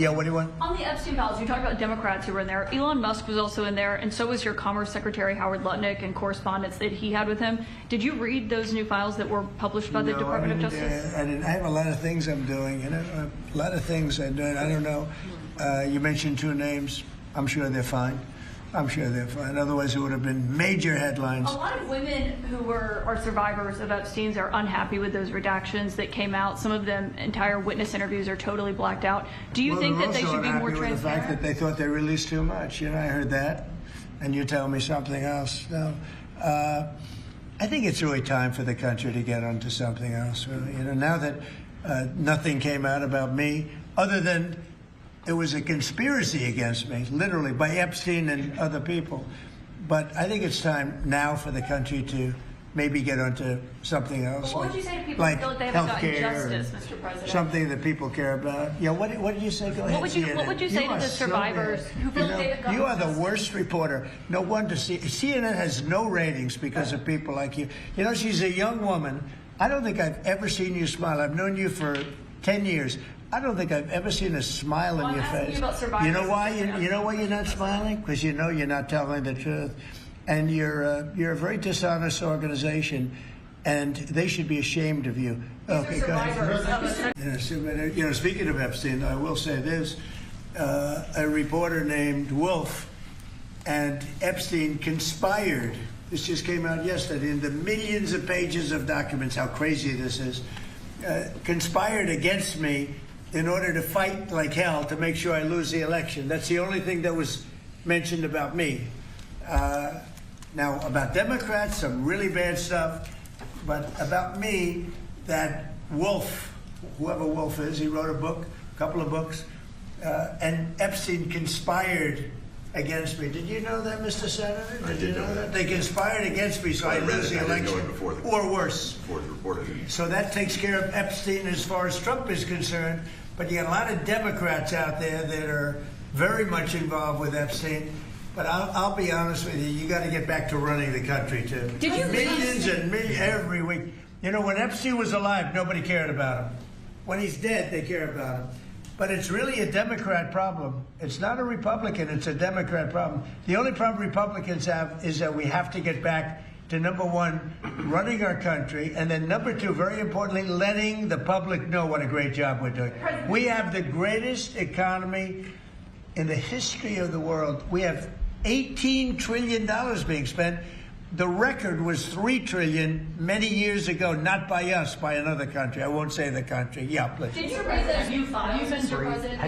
Yeah, what do you want? On the Epstein Files, you talked about Democrats who were in there. Elon Musk was also in there, and so was your Commerce Secretary Howard Lutnick and correspondence that he had with him. Did you read those new files that were published by the Department of Justice? I didn't. I have a lot of things I'm doing, a lot of things I'm doing. I don't know. You mentioned two names. I'm sure they're fine. I'm sure they're fine. Otherwise, it would have been major headlines. A lot of women who are survivors of Epstein's are unhappy with those redactions that came out. Some of them, entire witness interviews are totally blacked out. Do you think that they should be more transparent? The fact that they thought they released too much. I heard that, and you tell me something else. No, I think it's really time for the country to get onto something else. Really. Now that nothing came out about me, other than it was a conspiracy against me, literally, by Epstein and other people. But I think it's time now for the country to maybe get onto something else. What would you say to people who feel like they haven't gotten justice, Mr. President? Something that people care about. Yeah, what did you say? Go ahead. What would you say to the survivors who feel like they haven't gotten You are justice? the worst reporter. No wonder CNN has no ratings because of people like you. She's a young woman. I don't think I've ever seen you smile. I've known you for 10 years. I don't think I've ever seen a smile on your face. You know why? You know why you're not smiling? Because you know you're not telling the truth, and you're a very dishonest organization, and they should be ashamed of you. Okay, go ahead. Speaking of Epstein, I will say this: a reporter named Wolf and Epstein conspired. This just came out yesterday in the millions of pages of documents. How crazy this is! Conspired against me in order to fight like hell to make sure I lose the election. That's the only thing that was mentioned about me. Now, about Democrats, some really bad stuff. But about me, that Wolf, whoever Wolf is, he wrote a couple of books, and Epstein conspired against me. Did you know that, Mr. Senator? Did you know that? They conspired against me, so I lose the election. Or worse. So that takes care of Epstein as far as Trump is concerned. But you got a lot of Democrats out there that are very much involved with Epstein. But I'll be honest with you, you got to get back to running the country, too. Did you millions and millions every week. When Epstein was alive, nobody cared about him. When he's dead, they care about him. But it's really a Democrat problem. It's not a Republican, it's a Democrat problem. The only problem Republicans have is that we have to get back to, number one, running our country, and then number two, very importantly, letting the public know what a great job we're doing. We have the greatest economy in the history of the world. We have $18 trillion being spent. The record was $3 trillion many years ago, not by us, by another country. I won't say the country. Yeah, please. Did you read those new files, Mr. President?